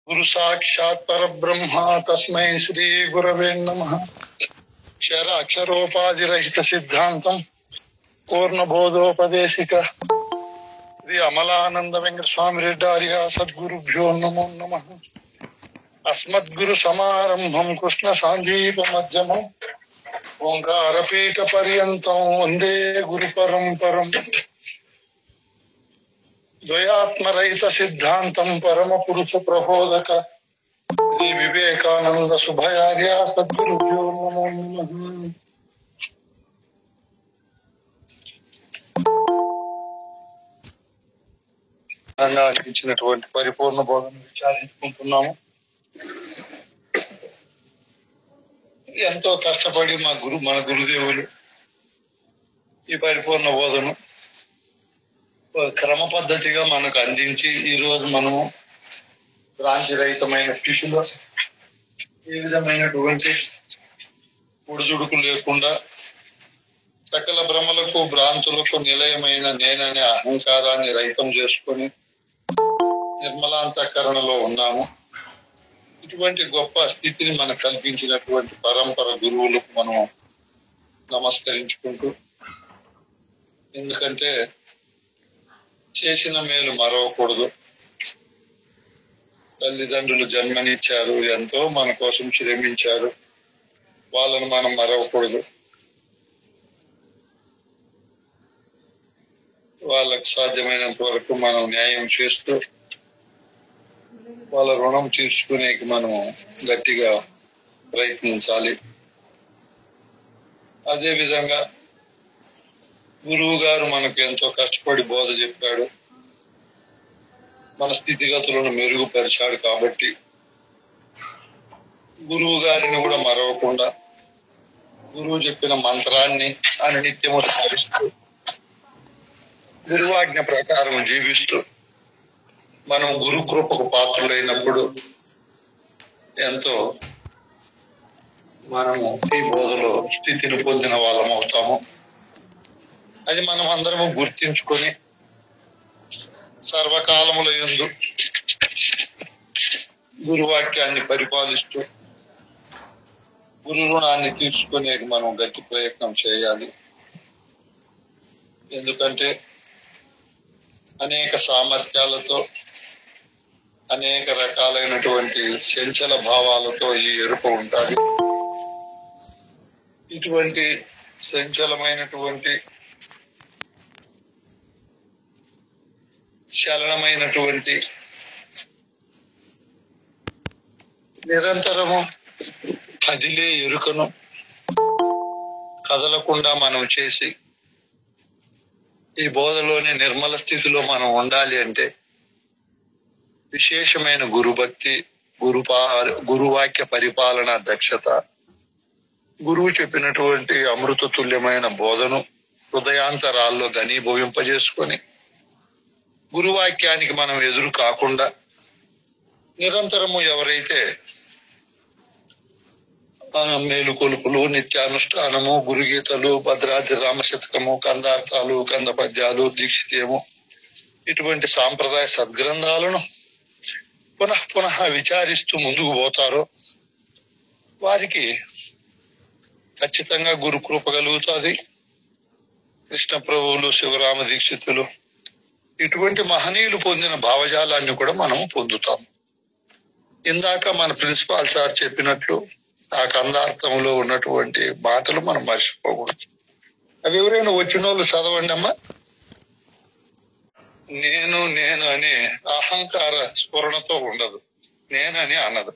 గురు సాక్షాత్ పరబ్రహ్మ తస్మై శ్రీ గురవే నమః. అక్షరోపాధిరహిత సిద్ధాంతం పూర్ణబోధోపదేశిక శ్రీ అమలానంద వెంకట స్వామి రెడ్డి సద్గురుభ్యో నమో నమః. అస్మద్గురు సమారంభం కృష్ణ సాందీప మధ్యమం ఓంకారపీఠ పర్యంతం వందే గురు పరంపరం. ద్వయాత్మరహిత సిద్ధాంతం పరమ పురుష ప్రబోధక శ్రీ వివేకానంద శుభయార్య సద్గురుభ్యో నమో నమః. అనిపించినటువంటి పరిపూర్ణ బోధన విచారించుకుంటున్నాము. ఎంతో కష్టపడి మన గురుదేవులు ఈ పరిపూర్ణ బోధను క్రమ పద్ధతిగా మనకు అందించి ఈ రోజు మనము భ్రాంతి రహితమైన స్థితిలో ఏ విధమైనటువంటి ఒడిదుడుకు లేకుండా సకల భ్రమలకు భ్రాంతులకు నిలయమైన నేననే అహంకారాన్ని రహితం చేసుకొని నిర్మలాంతఃకరణలో ఉన్నాము. ఇటువంటి గొప్ప స్థితిని మనకు కల్పించినటువంటి పరంపర గురువులకు మనం నమస్కరించుకుంటూ, ఎందుకంటే చేసిన మేలు మరవకూడదు. తల్లిదండ్రులు జన్మనిచ్చారు, ఎంతో మన కోసం శ్రమించారు, వాళ్ళను మనం మరవకూడదు. వాళ్ళకు సాధ్యమైనంత వరకు మనం న్యాయం చేస్తూ వాళ్ళ రుణం తీర్చుకునేకి మనం గట్టిగా ప్రయత్నించాలి. అదే విధంగా గురువు గారు మనకు ఎంతో కష్టపడి బోధ చెప్పాడు, మన స్థితిగతులను మెరుగుపరిచాడు. కాబట్టి గురువు గారిని కూడా మరవకుండా గురువు చెప్పిన మంత్రాన్ని నిత్యము స్మరిస్తూ గురువాజ్ఞ ప్రకారం జీవిస్తూ మనం గురు కృపకు పాత్రులైనప్పుడు ఎంతో మనము ఈ బోధలో స్థితిని పొందిన వాళ్ళం అవుతాము. అది మనం అందరము గుర్తించుకొని సర్వకాలముల యందు గురువాక్యాన్ని పరిపాలిస్తూ గురు రుణాన్ని తీర్చుకునే మనం గట్టి ప్రయత్నం చేయాలి. ఎందుకంటే అనేక సామర్థ్యాలతో అనేక రకాలైనటువంటి చంచల భావాలతో ఈ ఎరుక ఉంటుంది. ఇటువంటి సంచలమైనటువంటి చలనమైనటువంటి నిరంతరము కదిలే ఎరుకను కదలకుండా మనం చేసి ఈ బోధలోని నిర్మల స్థితిలో మనం ఉండాలి అంటే విశేషమైన గురుభక్తి, గురువాక్య పరిపాలన దక్షత, గురువు చెప్పినటువంటి అమృత తుల్యమైన బోధను హృదయాంతరాల్లో ఘనీభవింపజేసుకొని గురువాక్యానికి మనం ఎదురు కాకుండా నిరంతరము ఎవరైతే మేలుకొలుపులు, నిత్యానుష్ఠానము, గురుగీతలు, భద్రాద్రి రామశతకము, కందార్థాలు, కంద పద్యాలు, దీక్షితేము ఇటువంటి సాంప్రదాయ సద్గ్రంథాలను పునః పునః విచారిస్తూ ముందుకు పోతారో వారికి ఖచ్చితంగా గురు కృప కలుగుతుంది. కృష్ణ ప్రభువులు, శివరామ దీక్షితులు ఇటువంటి మహనీయులు పొందిన భావజాలాన్ని కూడా మనం పొందుతాం. ఇందాక మన ప్రిన్సిపాల్ సార్ చెప్పినట్లు ఆ కందార్థంలో ఉన్నటువంటి మాటలు మనం మర్చిపోకూడదు. అది ఎవరైనా వచ్చిన వాళ్ళు చదవండి అమ్మా. నేను నేను అనే అహంకార స్ఫురణతో ఉండదు, నేనని అన్నదు.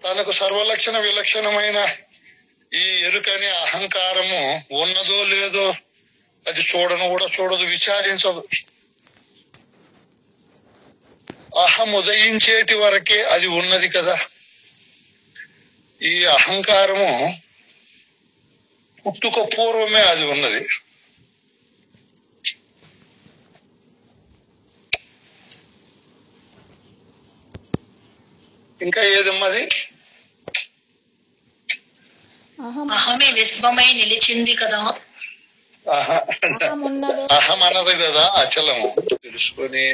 తనకు సర్వలక్షణ విలక్షణమైన ఈ ఎరుకనే అహంకారము ఉన్నదో లేదో అది చూడను కూడా చూడదు, విచారించదు. అహం ఉదయించేటి వరకే అది ఉన్నది కదా. ఈ అహంకారము పుట్టుక పూర్వమే అది ఉన్నది. ఇంకా ఏదమ్మది? అహమే విశ్వమై నిలిచింది కదా. అహం అన్నది కదా అచలము తెలుసుకొని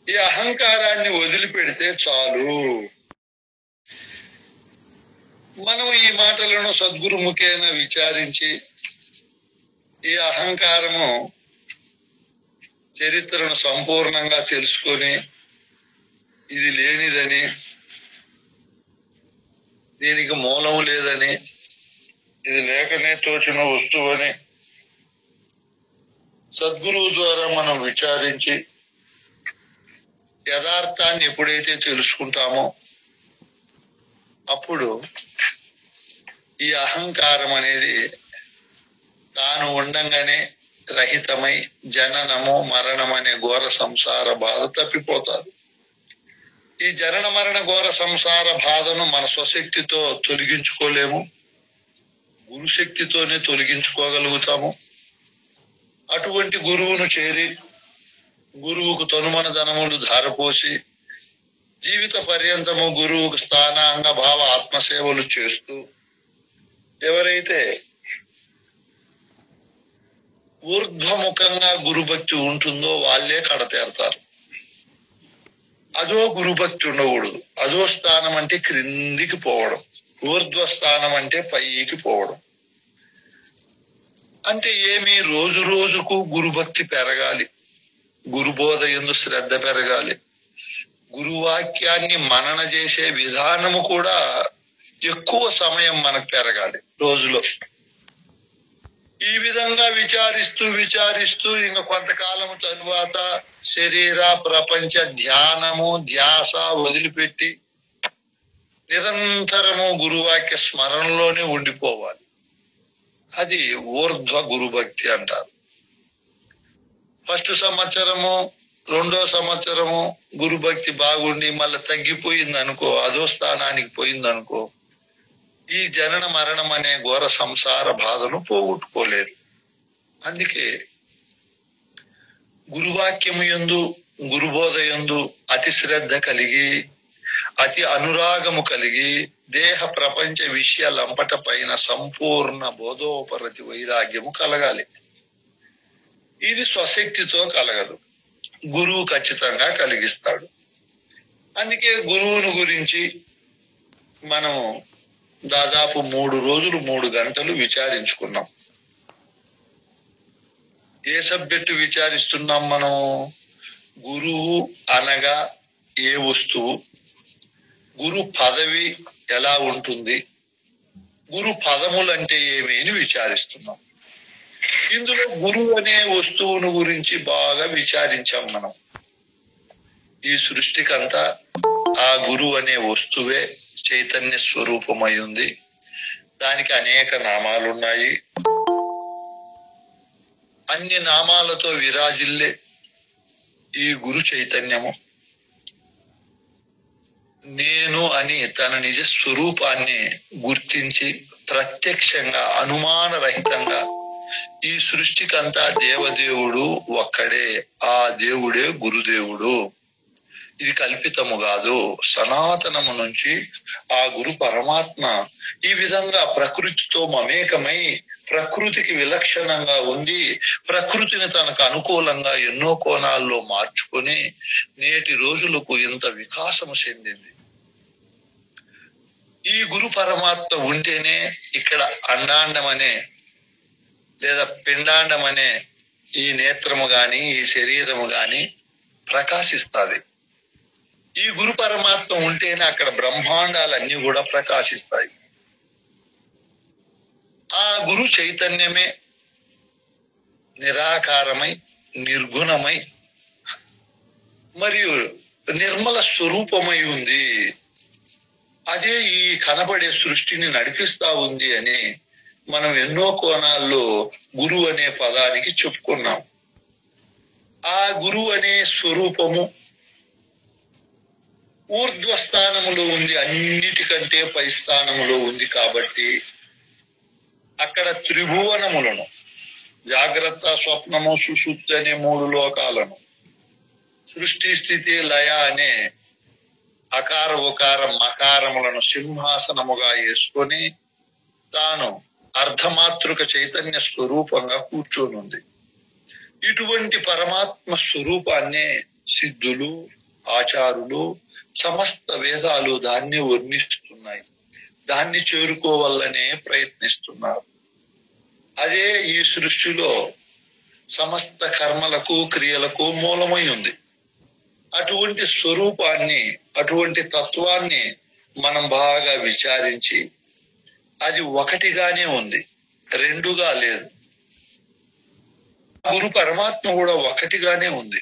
ఈ అహంకారాన్ని వదిలిపెడితే చాలు. మనం ఈ మాటలను సద్గురుముఖేన విచారించి ఈ అహంకారము చరిత్రను సంపూర్ణంగా తెలుసుకొని ఇది లేనిదని, దీనికి మూలం లేదని, ఇది లేకనే తోచిన వస్తువని సద్గురువు ద్వారా మనం విచారించి యథార్థాన్ని ఎప్పుడైతే తెలుసుకుంటామో అప్పుడు ఈ అహంకారం అనేది తాను ఉండంగానే రహితమై జననము మరణం అనే ఘోర సంసార బాధ తప్పిపోతారు. ఈ జనన మరణ ఘోర సంసార బాధను మన స్వశక్తితో తొలగించుకోలేము, గురుశక్తితోనే తొలగించుకోగలుగుతాము. అటువంటి గురువును చేరి గురువుకు తనుమన ధనములు ధారపోసి జీవిత పర్యంతము గురువుకు స్థానాంగ భావ ఆత్మసేవలు చేస్తూ ఎవరైతే ఊర్ధ్వముఖంగా గురుభక్తి ఉంటుందో వాళ్ళే కడతేరతారు. అదో గురుభక్తి ఉండకూడదు. అదో స్థానం అంటే క్రిందికి పోవడం, ఊర్ధ్వ స్థానం అంటే పైకి పోవడం. అంటే ఏమి, రోజు రోజుకు గురుభక్తి పెరగాలి, గురుబోధ యందు శ్రద్ధ పెరగాలి, గురువాక్యాన్ని మనన చేసే విధానము కూడా ఎక్కువ సమయం మనకు పెరగాలి రోజులో. ఈ విధంగా విచారిస్తూ ఇంకా కొంతకాలం తరువాత శరీర ప్రపంచ ధ్యానము ధ్యాస వదిలిపెట్టి నిరంతరము గురువాక్య స్మరణలోనే ఉండిపోవాలి. అది ఊర్ధ్వ గురుభక్తి అంటారు. ఫస్ట్ సంవత్సరము, రెండో సంవత్సరము గురుభక్తి బాగుండి మళ్ళీ తగ్గిపోయింది అనుకో, అదో స్థానానికి పోయింది అనుకో, ఈ జనన మరణం అనే ఘోర సంసార బాధను పోగొట్టుకోలేరు. అందుకే గురువాక్యము యందు గురుబోధ యందు అతి శ్రద్ధ కలిగి అతి అనురాగము కలిగి దేహ ప్రపంచ విషయాలంపట పైన సంపూర్ణ బోధోపరతి వైరాగ్యము కలగాలి. ఇది స్వశక్తితో కలగదు, గురువు ఖచ్చితంగా కలిగిస్తాడు. అందుకే గురువును గురించి మనం దాదాపు 3 రోజులు 3 గంటలు విచారించుకున్నాం. ఏ సబ్జెక్టు విచారిస్తున్నాం మనం? గురువు అనగా ఏ వస్తువు, గురు పదవి ఎలా ఉంటుంది, గురు పదములంటే ఏమి అని విచారిస్తున్నాం. ఇందులో గురువు అనే వస్తువును గురించి బాగా విచారించాం మనం. ఈ సృష్టికంతా ఆ గురువు అనే వస్తువే చైతన్య స్వరూపమై ఉంది. దానికి అనేక నామాలున్నాయి. అన్ని నామాలతో విరాజిల్లే ఈ గురు చైతన్యము నేను అని తన నిజ స్వరూపాన్ని గుర్తించి ప్రత్యక్షంగా అనుమానరహితంగా ఈ సృష్టికంతా దేవదేవుడు ఒక్కడే, ఆ దేవుడే గురుదేవుడు. ఇది కల్పితము కాదు, సనాతనము నుంచి ఆ గురు పరమాత్మ ఈ విధంగా ప్రకృతితో మమేకమై ప్రకృతికి విలక్షణంగా ఉండి ప్రకృతిని తనకు అనుకూలంగా ఎన్నో కోణాల్లో మార్చుకొని నేటి రోజులకు ఇంత వికాసము చెందింది. ఈ గురు పరమాత్మ ఉంటేనే ఇక్కడ అండాండం అనే లేదా పిండాండం అనే ఈ నేత్రము గాని ఈ శరీరము గాని ప్రకాశిస్తాది. ఈ గురు పరమాత్మ ఉంటేనే అక్కడ బ్రహ్మాండాలన్నీ కూడా ప్రకాశిస్తాయి. ఆ గురు చైతన్యమే నిరాకారమై నిర్గుణమై మరియు నిర్మల స్వరూపమై ఉంది. అదే ఈ కనబడే సృష్టిని నడిపిస్తా ఉంది అని మనం ఎన్నో కోణాల్లో గురువు అనే పదానికి చెప్పుకున్నాం. ఆ గురువు అనే స్వరూపము ఊర్ధ్వ స్థానములో ఉంది, అన్నిటికంటే పై స్థానములో ఉంది. కాబట్టి అక్కడ త్రిభువనములను, జాగ్రత్త స్వప్నము సుషుప్తి అనే 3 లోకాలను, సృష్టి స్థితి లయ అనే అకార ఉకార మకారములను సింహాసనముగా వేసుకొని తాను అర్ధమాతృక చైతన్య స్వరూపంగా కూర్చొనుంది. ఇటువంటి పరమాత్మ స్వరూపాన్నే సిద్ధులు, ఆచారులు, సమస్త వేదాలు దాన్ని వర్ణిస్తున్నాయి. దాన్ని చేరుకోవాలనే ప్రయత్నిస్తున్నారు. అదే ఈ సృష్టిలో సమస్త కర్మలకు, క్రియలకు మూలమై ఉంది. అటువంటి స్వరూపాన్ని, అటువంటి తత్వాన్ని మనం బాగా విచారించి, అది ఒకటిగానే ఉంది, రెండుగా లేదు. గురు పరమాత్మ కూడా ఒకటిగానే ఉంది.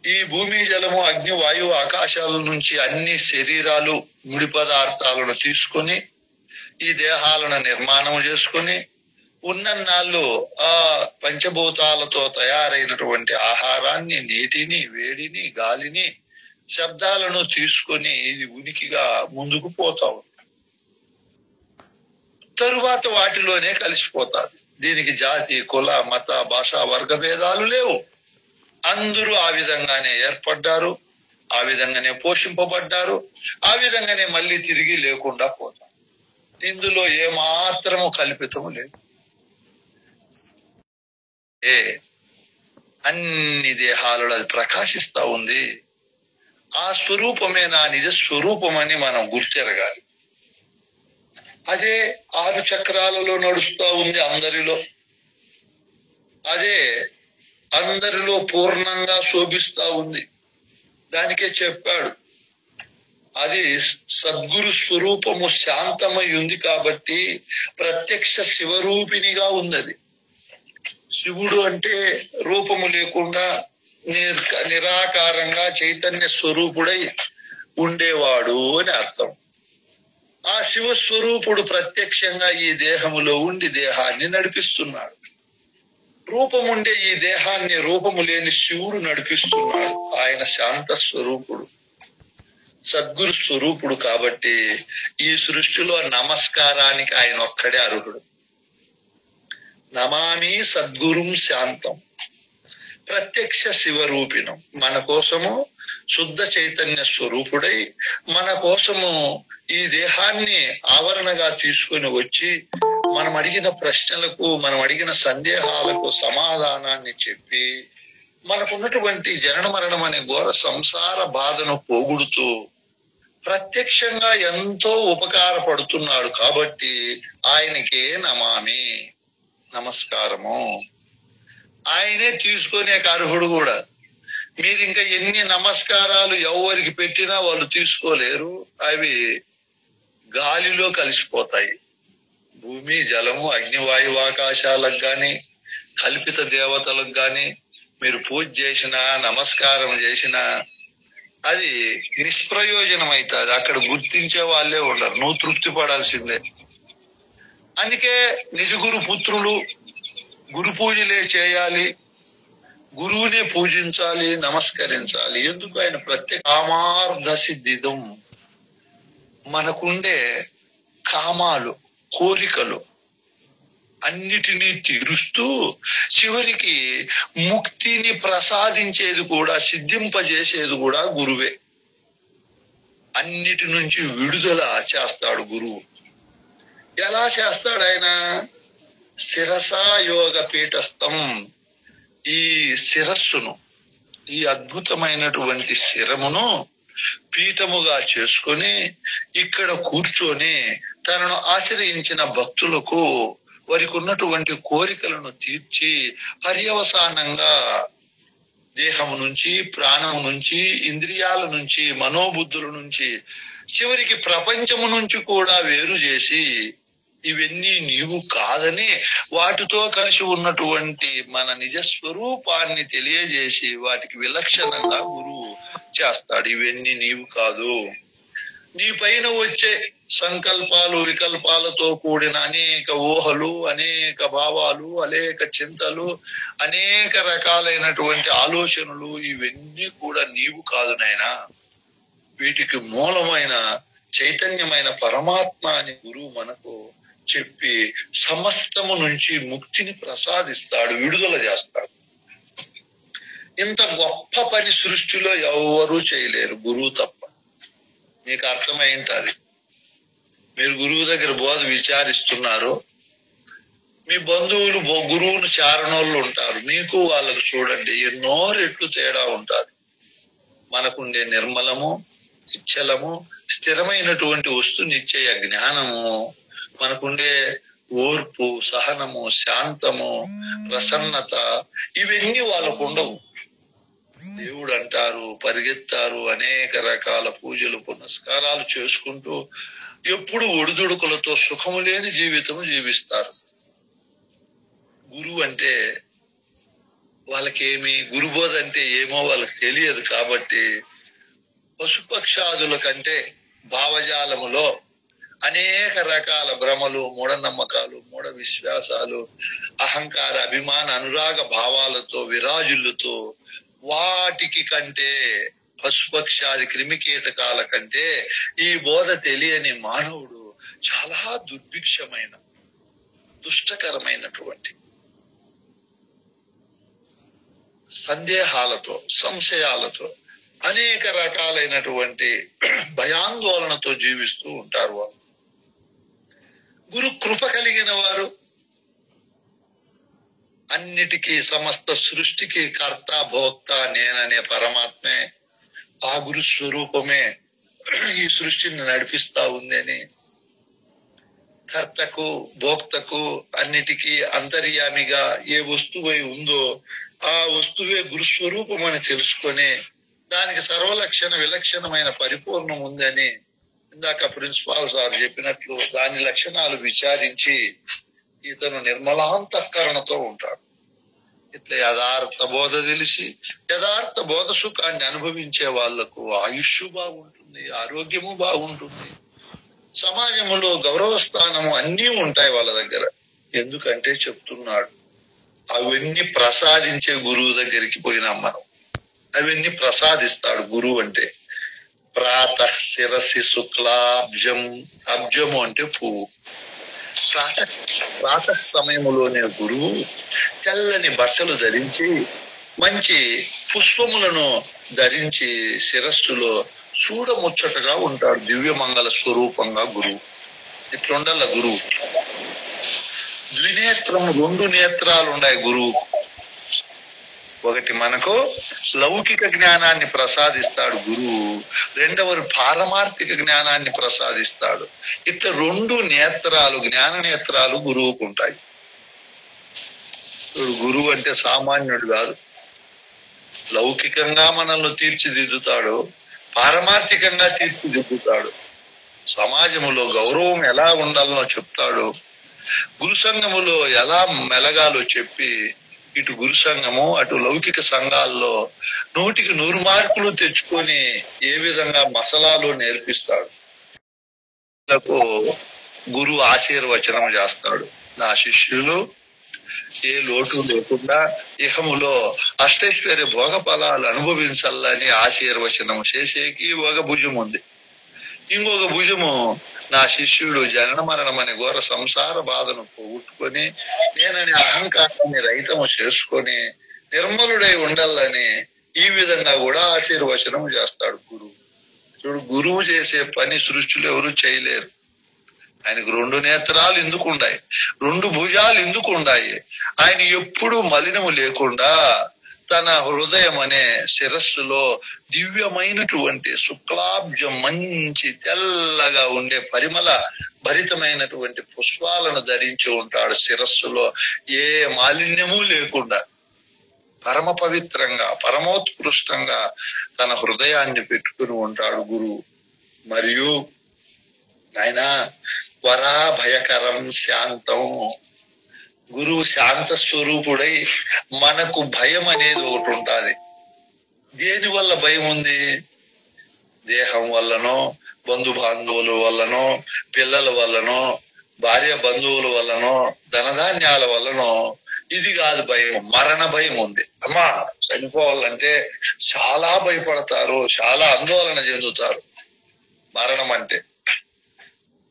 ఈ భూమి, జలము, అగ్ని, వాయువు, ఆకాశాల నుంచి అన్ని శరీరాలు, ముడి పదార్థాలను తీసుకొని ఈ దేహాలను నిర్మాణం చేసుకుని ఉన్నన్నాళ్ళు ఆ పంచభూతాలతో తయారైనటువంటి ఆహారాన్ని, నీటిని, వేడిని, గాలిని, శబ్దాలను తీసుకొని ఇది ఉనికిగా ముందుకు పోతా ఉంది. తరువాత వాటిలోనే కలిసిపోతారు. దీనికి జాతి, కుల, మత, భాష, వర్గ భేదాలు లేవు. అందరూ ఆ విధంగానే ఏర్పడ్డారు, ఆ విధంగానే పోషింపబడ్డారు, ఆ విధంగానే మళ్ళీ తిరిగి లేకుండా పోతారు. ఇందులో ఏమాత్రము కల్పితము లేదు. అన్ని దేహాలలో అది ప్రకాశిస్తా ఉంది. ఆ స్వరూపమే నా నిజ స్వరూపమని మనం గుర్తెరగాలి. అదే 6 చక్రాలలో నడుస్తా ఉంది అందరిలో. అదే అందరిలో పూర్ణంగా శోభిస్తా ఉంది. దానికే చెప్పాడు, అది సద్గురు స్వరూపము శాంతమై ఉంది కాబట్టి ప్రత్యక్ష శివరూపిణిగా ఉంది. శివుడు అంటే రూపము లేకుండా నిరాకారంగా చైతన్య స్వరూపుడై ఉండేవాడు అని అర్థం. ఆ శివస్వరూపుడు ప్రత్యక్షంగా ఈ దేహములో ఉండి దేహాన్ని నడిపిస్తున్నాడు. రూపముండే ఈ దేహాన్ని రూపము లేని శివుడు నడిపిస్తున్నాడు. ఆయన శాంత స్వరూపుడు, సద్గురు స్వరూపుడు కాబట్టి ఈ సృష్టిలో నమస్కారానికి ఆయన ఒక్కడే అర్హుడు. నమామి సద్గురుం శాంతం, ప్రత్యక్ష శివరూపిణం. మన కోసము శుద్ధ చైతన్య స్వరూపుడై మన కోసము ఈ దేహాన్ని ఆవరణగా తీసుకుని వచ్చి మనం అడిగిన ప్రశ్నలకు, మనం అడిగిన సందేహాలకు సమాధానాన్ని చెప్పి మనకున్నటువంటి జనన మరణం అనే ఘోర సంసార బాధను పోగొడుతూ ప్రత్యక్షంగా ఎంతో ఉపకారపడుతున్నాడు. కాబట్టి ఆయనకే నమామి, నమస్కారము. ఆయనే తీసుకునే అర్హుడు కూడా. మీరు ఇంకా ఎన్ని నమస్కారాలు ఎవరికి పెట్టినా వాళ్ళు తీసుకోలేరు. అవి గాలిలో కలిసిపోతాయి. భూమి, జలము, అగ్ని, వాయువు, ఆకాశాలకు గాని, కల్పిత దేవతలకు గాని మీరు పూజ చేసినా, నమస్కారం చేసినా అది నిష్ప్రయోజనం అవుతుంది. అక్కడ గుర్తించే వాళ్ళే ఉండరు. నువ్వు తృప్తి పడాల్సిందే. అందుకే నిజ గురు పుత్రులు గురు పూజలే చేయాలి, గురువునే పూజించాలి, నమస్కరించాలి. ఎందుకు? ఆయన ప్రత్యేక కామార్థ సిద్ధిదం. మనకుండే కామాలు, కోరికలు అన్నిటినీ తీరుస్తూ చివరికి ముక్తిని ప్రసాదించేది కూడా, సిద్ధింపజేసేది కూడా గురువే. అన్నిటి నుంచి విడుదల చేస్తాడు గురువు. ఎలా చేస్తాడు ఆయన? శిరసా యోగ పీఠస్థం. ఈ శిరస్సును, ఈ అద్భుతమైనటువంటి శిరమును పీఠముగా చేసుకొని ఇక్కడ కూర్చొని తనను ఆశ్రయించిన భక్తులకు వారికి ఉన్నటువంటి కోరికలను తీర్చి పర్యవసానంగా దేహము నుంచి, ప్రాణము నుంచి, ఇంద్రియాల నుంచి, మనోబుద్ధుల నుంచి, చివరికి ప్రపంచము నుంచి కూడా వేరు చేసి ఇవన్నీ నీవు కాదని వాటితో కలిసి ఉన్నటువంటి మన నిజ స్వరూపాన్ని తెలియజేసి వాటికి విలక్షణంగా గురువు చేస్తాడు. ఇవన్నీ నీవు కాదు. నీ పైన వచ్చే సంకల్పాలు, వికల్పాలతో కూడిన అనేక ఊహలు, అనేక భావాలు, అనేక చింతలు, అనేక రకాలైనటువంటి ఆలోచనలు, ఇవన్నీ కూడా నీవు కాదు నాయనా. వీటికి మూలమైన చైతన్యమైన పరమాత్మ అని గురువు మనకు చెప్పి సమస్తము నుంచి ముక్తిని ప్రసాదిస్తాడు, విడుదల చేస్తాడు. ఇంత గొప్ప పని సృష్టిలో ఎవరూ చేయలేరు, గురువు తప్ప. మీకు అర్థమైంది. మీరు గురువు దగ్గర బోధ విచారిస్తున్నారు, మీ బంధువులు గురువును చారణోళ్ళు ఉంటారు, మీకు వాళ్ళకు చూడండి ఎన్నో రెట్లు తేడా ఉంటుంది. మనకుండే నిర్మలము, నిశ్చలము, స్థిరమైనటువంటి వస్తు నిశ్చయ జ్ఞానము, మనకుండే ఓర్పు, సహనము, శాంతము, ప్రసన్నత, ఇవన్నీ వాళ్ళకు ఉండవు. దేవుడు అంటారు, పరిగెత్తారు, అనేక రకాల పూజలు పునస్కారాలు చేసుకుంటూ ఎప్పుడు ఒడిదుడుకులతో సుఖము లేని జీవితము జీవిస్తారు. గురువు అంటే వాళ్ళకేమి, గురుబోధ అంటే ఏమో వాళ్ళకి తెలియదు. కాబట్టి పశుపక్షాదుల కంటే భావజాలములో అనేక రకాల భ్రమలు, మూఢనమ్మకాలు, మూఢ విశ్వాసాలు, అహంకార, అభిమాన, అనురాగ భావాలతో విరాజులతో వాటికి కంటే, పశుపక్షాది క్రిమికీటకాల కంటే ఈ బోధ తెలియని మానవుడు చాలా దుర్భిక్షమైన, దుష్టకరమైనటువంటి సందేహాలతో, సంశయాలతో, అనేక రకాలైనటువంటి భయాందోళనతో జీవిస్తూ ఉంటారు వాళ్ళు. గురు కృప కలిగిన వారు అన్నిటికీ, సమస్త సృష్టికి కర్త, భోక్త నేననే పరమాత్మే, ఆ గురు స్వరూపమే ఈ సృష్టిని నడిపిస్తా ఉందని, కర్తకు భోక్తకు అన్నిటికీ అంతర్యామిగా ఏ వస్తువై ఉందో ఆ వస్తువే గురుస్వరూపం అని తెలుసుకొని దానికి సర్వలక్షణ విలక్షణమైన పరిపూర్ణం ఉందని ఇందాక ప్రిన్సిపాల్ సార్ చెప్పినట్లు దాని లక్షణాలు విచారించి ఇతను నిర్మలాంతఃకరణతో ఉంటాడు. ఇట్లా యథార్థ బోధ తెలిసి యథార్థ బోధ సుఖాన్ని అనుభవించే వాళ్లకు ఆయుష్ బాగుంటుంది, ఆరోగ్యము బాగుంటుంది, సమాజంలో గౌరవ స్థానము అన్నీ ఉంటాయి వాళ్ళ దగ్గర. ఎందుకంటే చెప్తున్నాడు, అవన్నీ ప్రసాదించే గురువు దగ్గరికి పోయినాం మనం. అవన్నీ ప్రసాదిస్తాడు గురువు అంటే. ప్రాత శిరసి శుక్లాబ్జం, అబ్జము అంటే పువ్వు. ప్రాత సమయములోనే గురువు తెల్లని బట్టలు ధరించి మంచి పుష్పములను ధరించి శిరస్సులో చూడముచ్చటగా ఉంటాడు. దివ్యమంగళ స్వరూపంగా గురువు. ఇట్లుండాల గురువు. ద్వినేత్రం, రెండు నేత్రాలు ఉన్నాయి గురువు. ఒకటి మనకు లౌకిక జ్ఞానాన్ని ప్రసాదిస్తాడు గురువు, రెండవది పారమార్థిక జ్ఞానాన్ని ప్రసాదిస్తాడు. ఇట్లా రెండు నేత్రాలు, జ్ఞాన నేత్రాలు గురువుకు ఉంటాయి. గురువు అంటే సామాన్యుడు కాదు. లౌకికంగా మనల్ని తీర్చిదిద్దుతాడు, పారమార్థికంగా తీర్చిదిద్దుతాడు. సమాజములో గౌరవం ఎలా ఉండాలనో చెప్తాడు, గురు సంఘములో ఎలా మెలగాలో చెప్పి ఇటు గురు సంఘము అటు లౌకిక సంఘాల్లో 100కి 100 మార్కులు తెచ్చుకొని ఏ విధంగా మసలాలో నేర్పిస్తాడు. గురువు ఆశీర్వచనం చేస్తాడు. నా శిష్యులు ఏ లోటు లేకుండా ఇహములో అష్టైశ్వర్య భోగ ఫలాలు అనుభవించాలని ఆశీర్వచనం చేసేకి ఒక భుజం ఉంది. ఇంకొక భుజము నా శిష్యుడు జనన మరణం అనే ఘోర సంసార బాధను పోగొట్టుకొని నేనని అహంకారాన్ని రహితము చేసుకొని నిర్మలుడై ఉండాలని ఈ విధంగా కూడా ఆశీర్వచనం చేస్తాడు గురువు. చూడు, గురువు చేసే పని సృష్టిలో ఎవరు చేయలేరు. ఆయనకు 2 నేత్రాలు ఎందుకు ఉన్నాయి, 2 భుజాలు ఎందుకు ఉన్నాయి? ఆయన ఎప్పుడూ మలినము లేకుండా తన హృదయం అనే శిరస్సులో దివ్యమైనటువంటి శుక్లాబ్జం, మంచి తెల్లగా ఉండే పరిమళ భరితమైనటువంటి పుష్పాలను ధరించి ఉంటాడు. శిరస్సులో ఏ మాలిన్యము లేకుండా పరమ పవిత్రంగా, పరమోత్కృష్టంగా తన హృదయాన్ని పెట్టుకుని ఉంటాడు గురువు. మరియు ఆయన వరాభయకరం శాంతం. గురువు శాంత స్వరూపుడై మనకు భయం అనేది ఒకటి ఉంటుంది. దేని వల్ల భయం ఉంది? దేహం వల్లనో, బంధు బాంధవుల వల్లనో, పిల్లల వల్లనో, భార్య బంధువుల వల్లనో, ధనధాన్యాల వల్లనో. ఇది కాదు భయం, మరణ భయం ఉంది. అమ్మా చనిపోవాలంటే చాలా భయపడతారు, చాలా ఆందోళన చెందుతారు. మరణం అంటే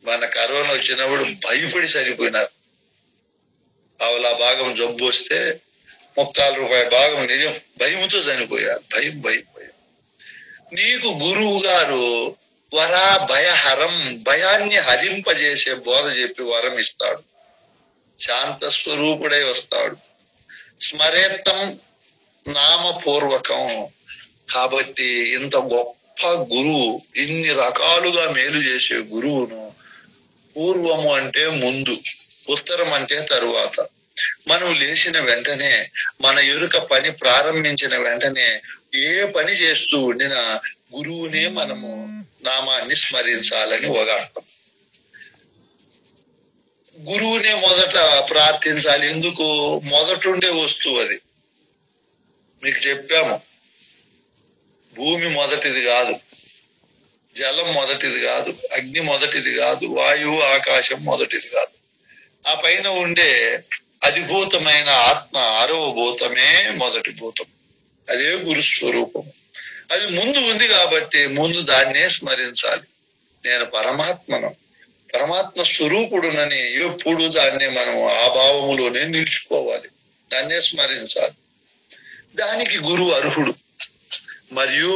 మన కరోనా వచ్చినప్పుడు భయపడి చనిపోయినారు. పావలా భాగం జబ్బు వస్తే 30 రూపాయల భాగం నిజం భయముతో చనిపోయారు. భయం భయం భయం. నీకు గురువు గారు వరా భయహరం, భయాన్ని హరింపజేసే బోధ చెప్పి వరం ఇస్తాడు. శాంత స్వరూపుడై వస్తాడు. స్మరేత్తం నామపూర్వకం. కాబట్టి ఇంత గొప్ప గురువు, ఇన్ని రకాలుగా మేలు చేసే గురువును పూర్వము అంటే ముందు, ఉత్తరం అంటే తరువాత, మనం లేచిన వెంటనే, మన ఎరుక పని ప్రారంభించిన వెంటనే, ఏ పని చేస్తూ ఉండినా గురువునే మనము నామాన్ని స్మరించాలని ఒక అర్థం. గురువునే మొదట ప్రార్థించాలి. ఎందుకు? మొదటుండే వస్తువు అది. మీకు చెప్పాము, భూమి మొదటిది కాదు, జలం మొదటిది కాదు, అగ్ని మొదటిది కాదు, వాయువు ఆకాశం మొదటిది కాదు. ఆ పైన ఉండే అధిభూతమైన ఆత్మ, ఆరవ భూతమే మొదటి భూతం. అదే గురు స్వరూపం. అది ముందు ఉంది కాబట్టి ముందు దాన్నే స్మరించాలి. నేను పరమాత్మను, పరమాత్మ స్వరూపుడునని ఎప్పుడు దాన్నే మనం ఆ భావములోనే నిలుచుకోవాలి, దాన్నే స్మరించాలి. దానికి గురువు అర్హుడు. మరియు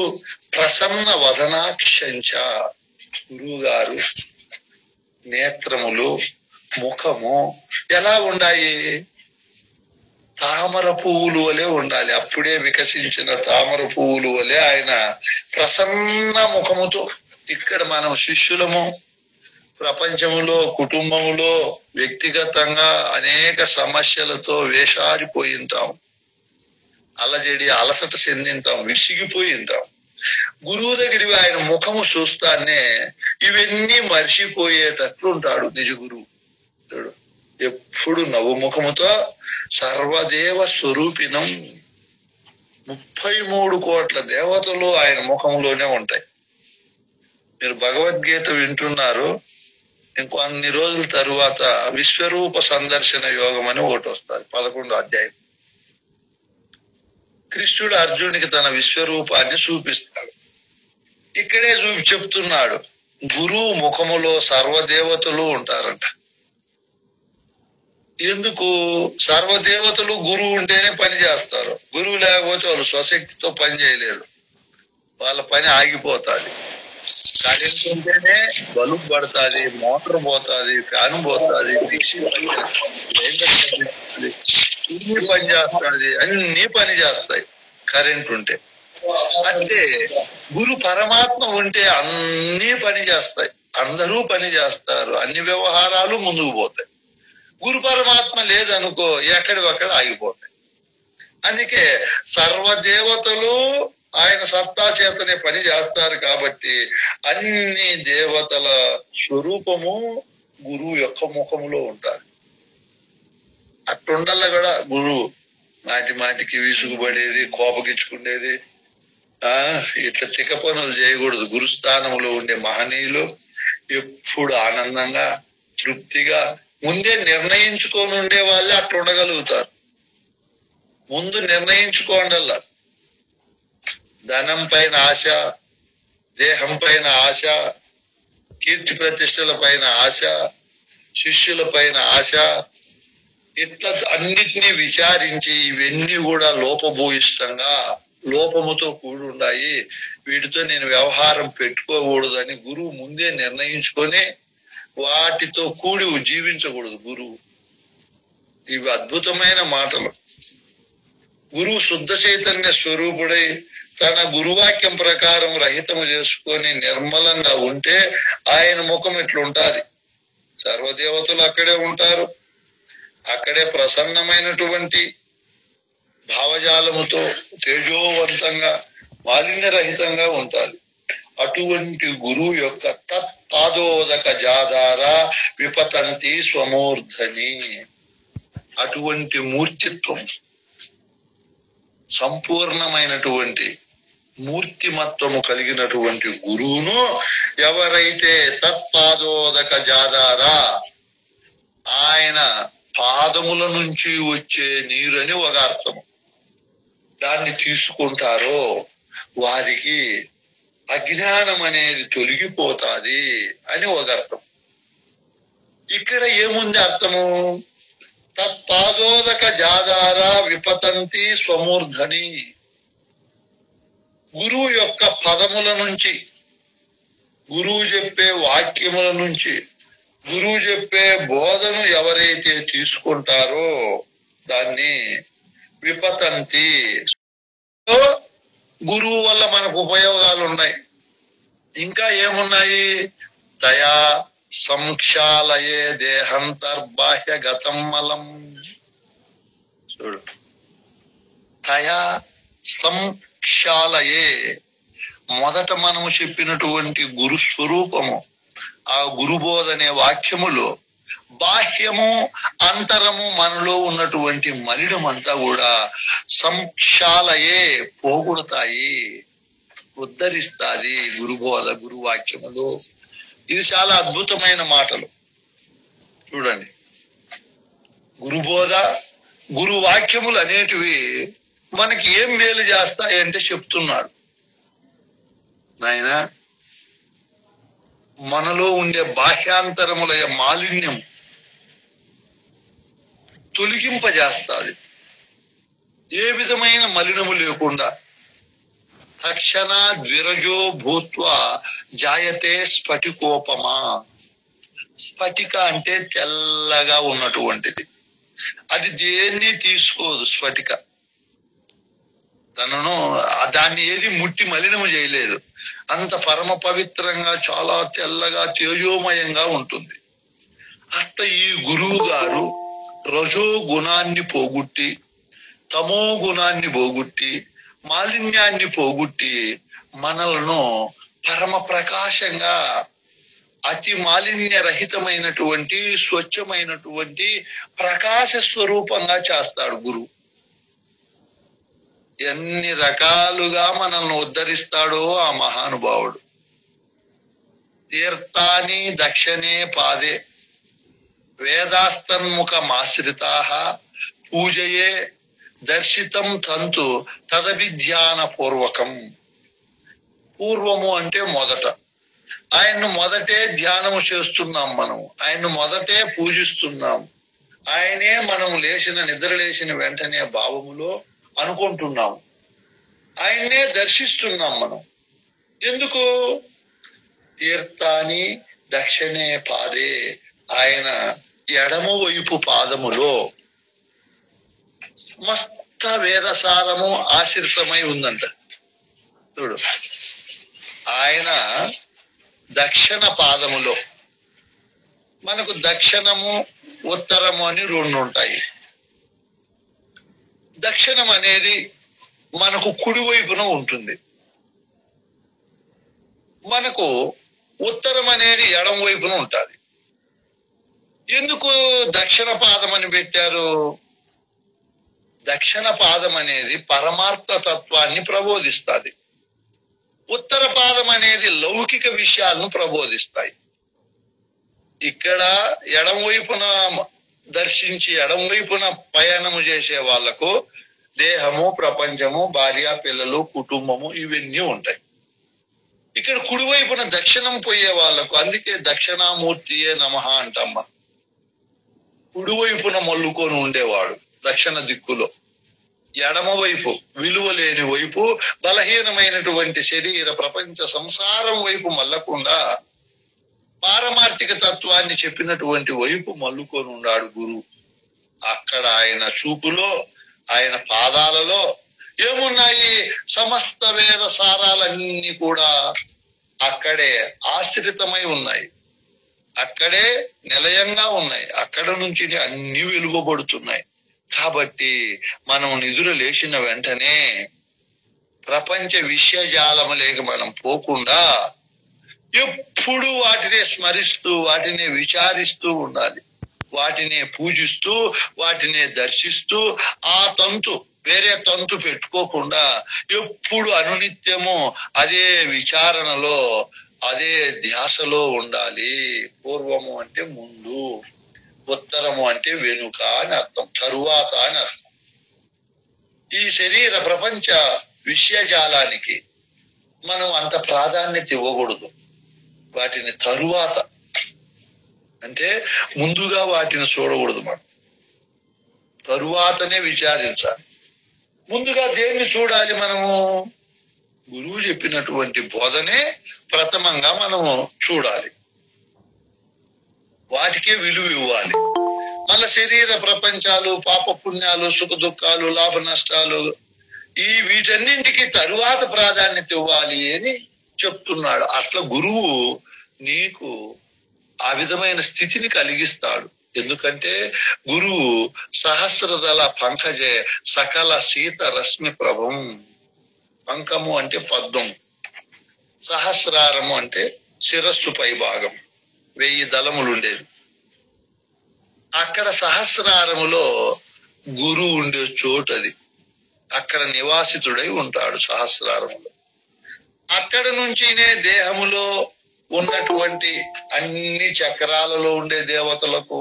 ప్రసన్న వదనాక్షంచ, గురువు గారు నేత్రములు, ముఖము ఎలా ఉండాలి? తామర పువ్వులు వలె ఉండాలి. అప్పుడే వికసించిన తామర పువ్వులు వలె ఆయన ప్రసన్న ముఖముతో. ఇక్కడ మనం శిష్యులము, ప్రపంచములో, కుటుంబములో, వ్యక్తిగతంగా అనేక సమస్యలతో వేషారిపోయింటాం, అలజడి అలసట చెందింటాం, విసిగిపోయింటాం. గురువు దగ్గరికి ఆయన ముఖము చూస్తానే ఇవన్నీ మర్చిపోయేటట్లు ఉంటాడు నిజ గురువు. ఎప్పుడు నవ్వుముఖముతో సర్వదేవ స్వరూపిణం. 33 కోట్ల దేవతలు ఆయన ముఖంలోనే ఉంటాయి. మీరు భగవద్గీత వింటున్నారు, ఇంకొన్ని రోజుల తరువాత విశ్వరూప సందర్శన యోగం అని ఒకటి వస్తుంది, 11వ అధ్యాయం. కృష్ణుడు అర్జునుడికి తన విశ్వరూపాన్ని చూపిస్తాడు. ఇక్కడే చెప్తున్నాడు, గురువు ముఖములో సర్వదేవతలు ఉంటారంట. ఎందుకు? సర్వదేవతలు గురువు ఉంటేనే పని చేస్తారు. గురువు లేకపోతే వాళ్ళు స్వశక్తితో పని చేయలేరు, వాళ్ళ పని ఆగిపోతుంది. కరెంట్ ఉంటేనే బల్బు పడుతుంది, మోటార్ పోతుంది, ఫ్యాన్ పోతుంది, మిక్సీ అన్ని పని చేస్తుంది, అన్ని పని చేస్తాయి కరెంట్ ఉంటే. అంటే గురు పరమాత్మ ఉంటే అన్ని పని చేస్తాయి, అందరూ పని చేస్తారు, అన్ని వ్యవహారాలు ముందుకు పోతాయి. గురు పరమాత్మ లేదనుకో ఎక్కడివక్కడ ఆగిపోతాయి. అందుకే సర్వదేవతలు ఆయన సత్తా చేతనే పని చేస్తారు. కాబట్టి అన్ని దేవతల స్వరూపము గురువు యొక్క ముఖములో ఉంటారు. అట్టుండల్లా కూడా గురువు మాటి మాటికి విసుగుపడేది, కోపగించుకునేది, ఇట్లా తిక్క పనులు చేయకూడదు. గురుస్థానంలో ఉండే మహనీయులు ఎప్పుడు ఆనందంగా, తృప్తిగా, ముందే నిర్ణయించుకొని ఉండే వాళ్ళే అట్లా ఉండగలుగుతారు. ముందు నిర్ణయించుకోండల్లా. ధనం పైన ఆశ, దేహం పైన ఆశ, కీర్తి ప్రతిష్టల పైన ఆశ, శిష్యుల పైన ఆశ, ఇట్లా అన్నిటినీ విచారించి ఇవన్నీ కూడా లోపభూయిష్టంగా, లోపముతో కూడి ఉన్నాయి, వీటితో నేను వ్యవహారం పెట్టుకోకూడదని గురువు ముందే నిర్ణయించుకొని వాటితో కూడి జీవించకూడదు గురువు. ఇవి అద్భుతమైన మాటలు. గురువు శుద్ధ చైతన్య స్వరూపుడై తన గురువాక్యం ప్రకారం రహితము చేసుకొని నిర్మలంగా ఉంటే ఆయన ముఖం ఇట్లుంటాది. సర్వదేవతలు అక్కడే ఉంటారు, అక్కడే ప్రసన్నమైనటువంటి భావజాలముతో తేజోవంతంగా, మాలిన్యరహితంగా ఉంటారు. అటువంటి గురువు యొక్క తత్పాదోదక జాదార విపతంతి స్వమూర్ధని. అటువంటి మూర్తిత్వం, సంపూర్ణమైనటువంటి మూర్తిమత్వము కలిగినటువంటి గురువును ఎవరైతే తత్పాదోదక జాదారా, ఆయన పాదముల నుంచి వచ్చే నీరని ఒక అర్థము, దాన్ని తీసుకుంటారో వారికి అజ్ఞానం అనేది తొలగిపోతాది అని ఒక అర్థం. ఇక్కడ ఏముంది అర్థము? తత్పాదోదక జాదారా విపతంతి స్వమూర్ధని. గురువు యొక్క పదముల నుంచి, గురువు చెప్పే వాక్యముల నుంచి గురువు చెప్పే బోధను ఎవరైతే తీసుకుంటారో దాన్ని విపతంతి. గురువు వల్ల మనకు ఉపయోగాలు ఉన్నాయి. ఇంకా ఏమున్నాయి? దయా సంక్షాలయే దేహంతర్బాహ్య గతం మలం. చూడు, దయా సంక్షాలయే మొదట మనము చెప్పినటువంటి గురు స్వరూపము, ఆ గురుబోధ అనే వాక్యములో బాహ్యము అంతరము మనలో ఉన్నటువంటి మలినమంతా కూడా సంక్షాలయే పోగొడతాయి, ఉద్ధరిస్తాది గురుబోధ గురువాక్యములు. ఇది చాలా అద్భుతమైన మాటలు. చూడండి, గురుబోధ గురువాక్యములు అనేటివి మనకి ఏం మేలు చేస్తాయంటే చెప్తున్నాడు. నాయన, మనలో ఉండే బాహ్యాంతరముల మాలిన్యం తొలగింపజేస్తాది. ఏ విధమైన మలినము లేకుండా తక్షణ ద్విరజో భూత్వా జాయతే స్ఫటికోపమా. స్ఫటిక అంటే తెల్లగా ఉన్నటువంటిది. అది దేన్ని తీసుకోదు. స్ఫటిక తనను దాన్ని ఏది ముట్టి మలినము చేయలేదు. అంత పరమ పవిత్రంగా చాలా తెల్లగా తేజోమయంగా ఉంటుంది. అట్ట ఈ గురువు గారు రజో గుణాన్ని పోగొట్టి, తమో గుణాన్ని పోగొట్టి, మాలిన్యాన్ని పోగొట్టి మనలను పరమ ప్రకాశంగా, అతి మాలిన్య రహితమైనటువంటి స్వచ్ఛమైనటువంటి ప్రకాశ స్వరూపంగా చేస్తాడు గురువు. ఎన్ని రకాలుగా మనల్ని ఉద్ధరిస్తాడో ఆ మహానుభావుడు. తీర్థాని దక్షిణే పాదే వేదాస్తన్ముఖమాశ్రితా పూజయే దర్శితం తంతు తదభిధ్యాన పూర్వకం. పూర్వము అంటే మొదట. ఆయన్ను మొదటే ధ్యానము చేస్తున్నాం. మనం ఆయన్ను మొదటే పూజిస్తున్నాం. ఆయనే మనం నిద్ర లేచిన వెంటనే భావములో అనుకుంటున్నాం. ఆయన్నే దర్శిస్తున్నాం మనం. ఎందుకు? తీర్థాని దక్షిణే పాదే, ఆయన ఎడమ వైపు పాదములో సమస్త వేదసారము ఆశ్రితమై ఉందంట. చూడు, ఆయన దక్షిణ పాదములో, మనకు దక్షిణము ఉత్తరము అని రెండు ఉంటాయి. దక్షిణం అనేది మనకు కుడివైపున ఉంటుంది. మనకు ఉత్తరం అనేది ఎడం వైపున ఉంటుంది. ఎందుకు దక్షిణ పాదం అని పెట్టారు? దక్షిణ పాదం అనేది పరమార్థ తత్వాన్ని ప్రబోధిస్తుంది. ఉత్తర పాదం అనేది లౌకిక విషయాలను ప్రబోధిస్తాయి. ఇక్కడ ఎడం వైపున దర్శించి ఎడం వైపున పయనము చేసే వాళ్లకు దేహము, ప్రపంచము, భార్య, పిల్లలు, కుటుంబము ఇవన్నీ ఉంటాయి. ఇక్కడ కుడివైపున దక్షిణం పోయే వాళ్లకు, అందుకే దక్షిణామూర్తియే నమః అంటమ్మ. కుడివైపున మల్లుకొని ఉండేవాడు దక్షిణ దిక్కులో. ఎడమ వైపు విలువ లేని వైపు, బలహీనమైనటువంటి శరీర ప్రపంచ సంసారం వైపు మల్లకుండా పారమార్థిక తత్వాన్ని చెప్పినటువంటి వైపు మల్లుకొని ఉన్నాడు గురువు. అక్కడ ఆయన చూపులో, ఆయన పాదాలలో ఏమున్నాయి? సమస్త వేద సారాలన్నీ కూడా అక్కడే ఆశ్రితమై ఉన్నాయి, అక్కడే నిలయంగా ఉన్నాయి. అక్కడ నుంచి అన్ని వెలువబడుతున్నాయి. కాబట్టి మనం నిద్ర లేచిన వెంటనే ప్రపంచ విషయజాలములేక మనం పోకుండా ఎప్పుడు వాటినే స్మరిస్తూ, వాటినే విచారిస్తూ ఉండాలి. వాటినే పూజిస్తూ, వాటినే దర్శిస్తూ, ఆ తంతు వేరే తంతు పెట్టుకోకుండా ఎప్పుడు అనునిత్యము అదే విచారణలో, అదే ధ్యాసలో ఉండాలి. పూర్వము అంటే ముందు, ఉత్తరము అంటే వెనుక అని అర్థం, తరువాత అని అర్థం. ఈ శరీర ప్రపంచ విషయజాలానికి మనం అంత ప్రాధాన్యత ఇవ్వకూడదు. వాటిని తరువాత అంటే ముందుగా వాటిని చూడకూడదు. మనం తరువాతనే విచారించాలి. ముందుగా దేన్ని చూడాలి? మనము గురువు చెప్పినటువంటి బోధనే ప్రథమంగా మనము చూడాలి. వాటికే విలువ ఇవ్వాలి. మళ్ళా శరీర ప్రపంచాలు, పాప పుణ్యాలు, సుఖ దుఃఖాలు, లాభ నష్టాలు, వీటన్నింటికి తరువాత ప్రాధాన్యత ఇవ్వాలి అని చెప్తున్నాడు. అట్లా గురువు నీకు ఆ విధమైన స్థితిని కలిగిస్తాడు. ఎందుకంటే గురువు సహస్రదళ పంకజే సకల శీత రశ్మి ప్రభం. పంకము అంటే పద్మం, సహస్రారము అంటే శిరస్సు పై భాగం, 1000 దళములు ఉండేది. అక్కడ సహస్రారములో గురువు ఉండే చోటది. అక్కడ నివాసితుడై ఉంటాడు సహస్రారములో. అక్కడ నుంచినే దేహములో ఉన్నటువంటి అన్ని చక్రాలలో ఉండే దేవతలకు,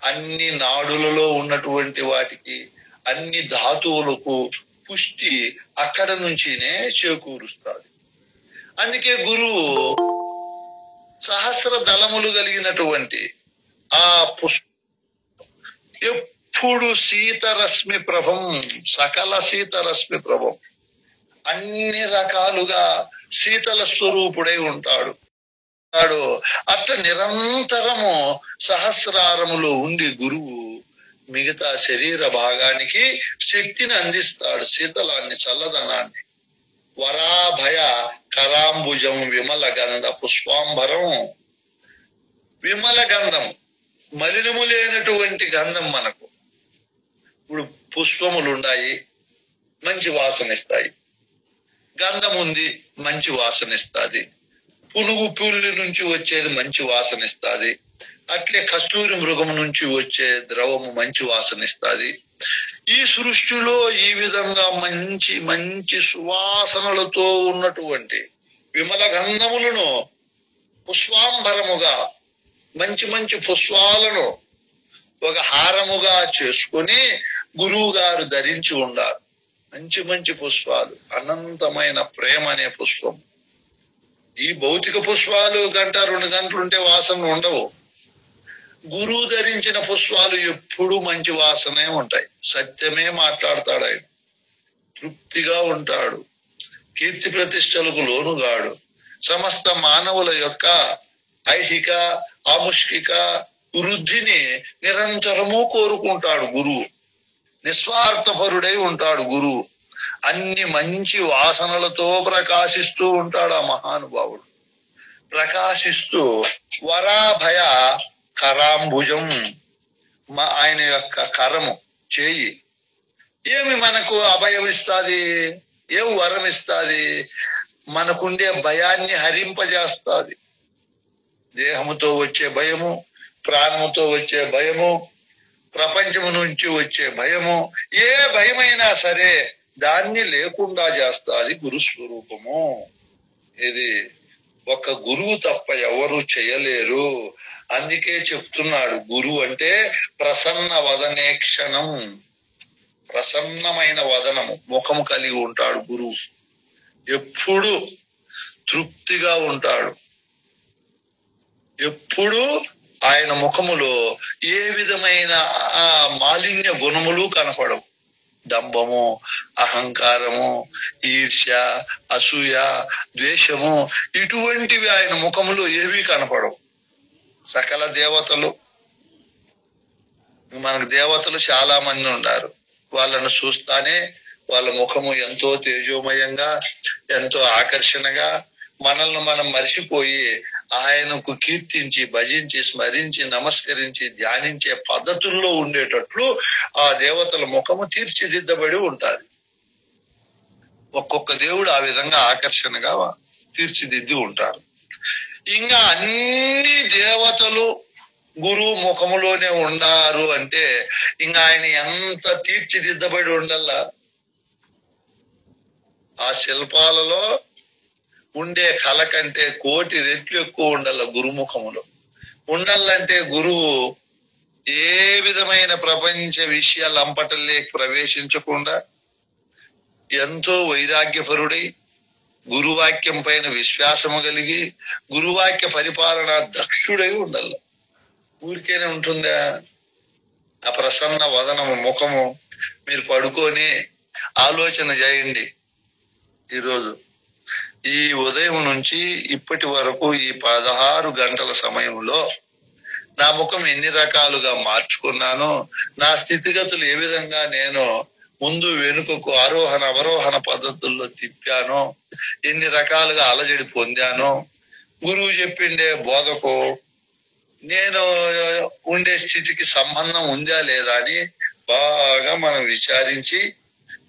అన్ని నాడులలో ఉన్నటువంటి వాటికి, అన్ని ధాతువులకు పుష్టి అక్కడ నుంచినే చేకూరుస్తాడు. అందుకే గురువు సహస్ర దళములు కలిగినటువంటి ఆ ఎప్పుడు శీతరశ్మి ప్రభం, సకల శీతరశ్మి ప్రభం, అన్ని రకాలుగా శీతల స్వరూపుడై ఉంటాడు. అట్లా నిరంతరము సహస్రారములో ఉండి గురువు మిగతా శరీర భాగానికి శక్తిని అందిస్తాడు, శీతలాన్ని, చల్లదనాన్ని. వరాభయ కరాంబుజం విమల గంధ పుష్పాంబరం. విమల గంధం, మలినము లేనటువంటి గంధం మనకు. ఇప్పుడు పుష్పములున్నాయి, మంచి వాసన ఇస్తాయి. గంధం ఉంది, మంచి వాసన ఇస్తుంది. పునుగు పూల నుంచి వచ్చేది మంచి వాసన ఇస్తుంది. అట్లే కస్తూరి మృగం నుంచి వచ్చే ద్రవము మంచి వాసన ఇస్తుంది. ఈ సృష్టిలో ఈ విధంగా మంచి మంచి సువాసనలతో ఉన్నటువంటి విమల గంధములను పుష్పాంబరముగా, మంచి మంచి పుష్పాలను ఒక హారముగా చేసుకుని గురువు గారు ధరించి ఉండారు. మంచి మంచి పుష్పాలు, అనంతమైన ప్రేమ అనే పుష్పం. ఈ భౌతిక పుష్పాలు 1-2 గంటలుంటే వాసన ఉండవు. గురువు ధరించిన పుష్పాలు ఎప్పుడు మంచి వాసనే ఉంటాయి. సత్యమే మాట్లాడతాడు ఆయన. తృప్తిగా ఉంటాడు, కీర్తి ప్రతిష్టలకు లోనుగాడు. సమస్త మానవుల యొక్క ఐహిక ఆముష్కిక వృద్ధిని నిరంతరము కోరుకుంటాడు గురువు. నిస్వార్థపరుడై ఉంటాడు గురువు. అన్ని మంచి వాసనలతో ప్రకాశిస్తూ ఉంటాడు ఆ మహానుభావుడు. ప్రకాశిస్తూ వరాభయ కరాంబుజం, ఆయన యొక్క కరము, చేయి ఏమి మనకు అభయం ఇస్తాది, ఏం వరం ఇస్తాది? మనకుండే భయాన్ని హరింపజేస్తాది. దేహముతో వచ్చే భయము, ప్రాణముతో వచ్చే భయము, ప్రపంచము నుంచి వచ్చే భయము, ఏ భయమైనా సరే దాన్ని లేకుండా చేస్తాది గురుస్వరూపము. ఇది ఒక గురువు తప్ప ఎవరు చేయలేరు. అందుకే చెప్తున్నాడు, గురువు అంటే ప్రసన్న వదనే క్షణం. ప్రసన్నమైన వదనము, ముఖము కలిగి ఉంటాడు గురువు. ఎప్పుడు తృప్తిగా ఉంటాడు. ఎప్పుడు ఆయన ముఖములో ఏ విధమైన మాలిన్య గుణములు కనపడవు. దంభము, అహంకారము, ఈర్ష్య, అసూయ, ద్వేషము, ఇటువంటివి ఆయన ముఖములో ఏవీ కనపడవు. సకల దేవతలు, మనకు దేవతలు చాలా మంది ఉన్నారు. వాళ్ళను చూస్తానే వాళ్ళ ముఖము ఎంతో తేజోమయంగా, ఎంతో ఆకర్షణగా, మనల్ని మనం మరిచిపోయి ఆయనకు కీర్తించి, భజించి, స్మరించి, నమస్కరించి, ధ్యానించే పద్ధతుల్లో ఉండేటట్లు ఆ దేవతల ముఖము తీర్చిదిద్దబడి ఉంటాది. ఒక్కొక్క దేవుడు ఆ విధంగా ఆకర్షణగా తీర్చిదిద్ది ఉంటారు. ఇంకా అన్ని దేవతలు గురువు ముఖములోనే ఉండారు అంటే ఇంకా ఆయన ఎంత తీర్చిదిద్దబడి ఉండల్లా. ఆ శిల్పాలలో ఉండే కళ కంటే 1,000,000 రెట్లు ఎక్కువ ఉండాల గురుముఖములో. ఉండాలంటే గురువు ఏ విధమైన ప్రపంచ విషయాలు అంపటల్లోకి ప్రవేశించకుండా ఎంతో వైరాగ్యపరుడై, గురువాక్యం పైన విశ్వాసము కలిగి, గురువాక్య పరిపాలన దక్షుడై ఉండాల. ఊరికేనే ఉంటుందా? ఆ ప్రసన్న వదనము, ముఖము మీరు పడుకొని ఆలోచన చేయండి. ఈరోజు ఈ ఉదయం నుంచి ఇప్పటి వరకు ఈ 16 గంటల సమయంలో నా ముఖం ఎన్ని రకాలుగా మార్చుకున్నానో, నా స్థితిగతులు ఏ విధంగా నేను ముందు వెనుకకు ఆరోహణ అవరోహణ పద్ధతుల్లో తిప్పానో, ఎన్ని రకాలుగా అలజడి పొందానో, గురువు చెప్పిండే బోధకు నేను ఉండే స్థితికి సంబంధం ఉందా లేదా అని బాగా మనం విచారించి,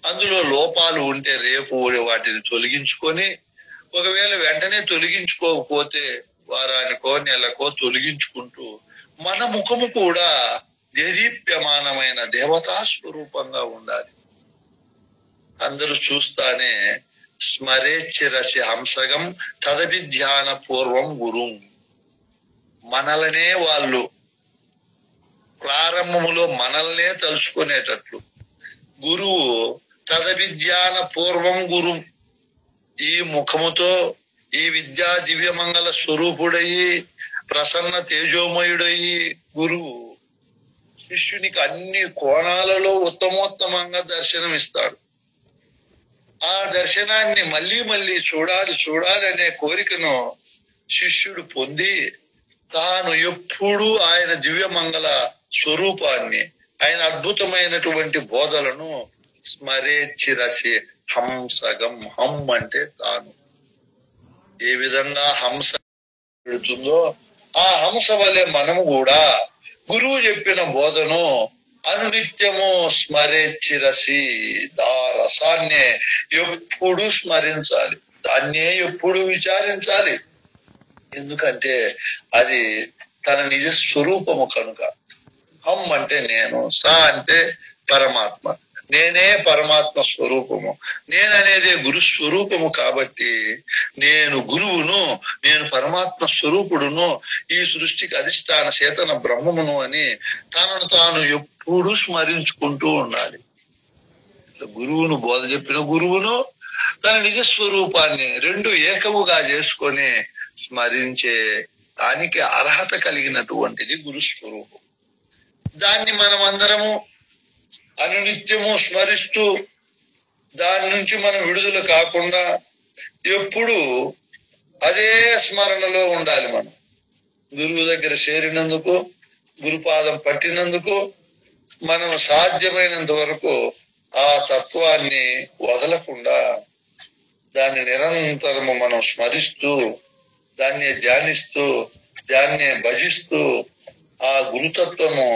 అందులో లోపాలు ఉంటే రేపు వాటిని తొలగించుకొని, ఒకవేళ వెంటనే తొలగించుకోకపోతే వారానికో నెలకో తొలగించుకుంటూ మన ముఖము కూడా దేదీప్యమానమైన దేవతా స్వరూపంగా ఉండాలి. అందరూ చూస్తానే స్మరేచ్చిరసి హంసగం తదవిధ్యాన పూర్వం గురుం. మనలనే వాళ్ళు ప్రారంభములో మనల్నే తలుచుకునేటట్లు గురువు తదవిధ్యాన పూర్వం గురు, ఈ ముఖముతో ఈ విద్యా దివ్యమంగళ స్వరూపుడయి ప్రసన్న తేజోమయుడయి గురువు శిష్యునికి అన్ని కోణాలలో ఉత్తమోత్తమంగా దర్శనం ఇస్తాడు. ఆ దర్శనాన్ని మళ్ళీ మళ్ళీ చూడాలి అనే కోరికను శిష్యుడు పొంది తాను ఎప్పుడూ ఆయన దివ్యమంగళ స్వరూపాన్ని, ఆయన అద్భుతమైనటువంటి బోధలను స్మరేచ్చిరసి హంసగం. హం అంటే తాను. ఏ విధంగా హంస పెడుతుందో ఆ హంస వలె మనము కూడా గురువు చెప్పిన బోధను అనునిత్యము స్మరేచ్చిరసి. ఆ రసాన్నే ఎప్పుడు స్మరించాలి, దాన్నే ఎప్పుడు విచారించాలి. ఎందుకంటే అది తన నిజ స్వరూపము కనుక. హం అంటే నేను, సా అంటే పరమాత్మ. నేనే పరమాత్మ స్వరూపము, నేననేదే గురు స్వరూపము. కాబట్టి నేను గురువును, నేను పరమాత్మ స్వరూపుడును, ఈ సృష్టికి అధిష్టాన చేతన బ్రహ్మమును అని తనను తాను ఎప్పుడూ స్మరించుకుంటూ ఉండాలి. గురువును బోధ చెప్పిన గురువును తన నిజ స్వరూపాన్ని రెండు ఏకముగా చేసుకొని స్మరించే దానికి అర్హత కలిగినటువంటిది గురు స్వరూపం. దాన్ని మనమందరము అనునిత్యము స్మరిస్తూ దాని నుంచి మనం విడుదల కాకుండా ఎప్పుడు అదే స్మరణలో ఉండాలి. మనం గురువు దగ్గర చేరినందుకు, గురుపాదం పట్టినందుకు మనం సాధ్యమైనంత వరకు ఆ తత్వాన్ని వదలకుండా దాన్ని నిరంతరము మనం స్మరిస్తూ, దాన్ని ధ్యానిస్తూ, దాన్ని భజిస్తూ ఆ గురుతత్వము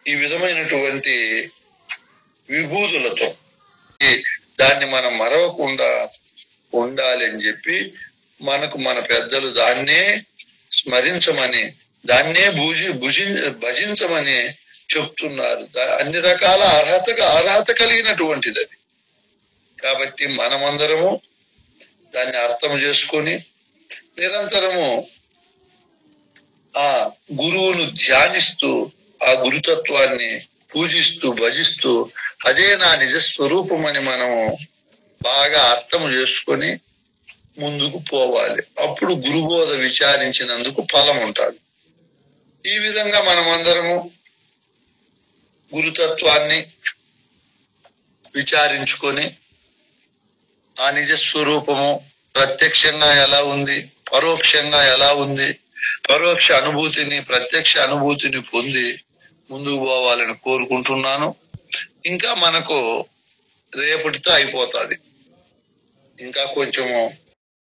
ఈ విధమైనటువంటి విభూతులతో దాన్ని మనం మరవకుండా ఉండాలి అని చెప్పి మనకు మన పెద్దలు దాన్నే స్మరించమని, దాన్నే భజించమని చెప్తున్నారు. అన్ని రకాల అర్హత కలిగినటువంటిది అది. కాబట్టి మనమందరము దాన్ని అర్థం చేసుకొని నిరంతరము ఆ గురువును ధ్యానిస్తూ, ఆ గురుతత్వాన్ని పూజిస్తూ భజిస్తూ అదే నా నిజ స్వరూపం అని మనము బాగా అర్థం చేసుకొని ముందుకు పోవాలి. అప్పుడు గురుబోధ విచారించినందుకు ఫలం ఉంటుంది. ఈ విధంగా మనమందరము గురుతత్వాన్ని విచారించుకొని ఆ నిజ స్వరూపము ప్రత్యక్షంగా ఎలా ఉంది, పరోక్షంగా ఎలా ఉంది, పరోక్ష అనుభూతిని ప్రత్యక్ష అనుభూతిని పొంది ముందుకు పోవాలని కోరుకుంటున్నాను. ఇంకా మనకు రేపటితో అయిపోతుంది. ఇంకా కొంచెము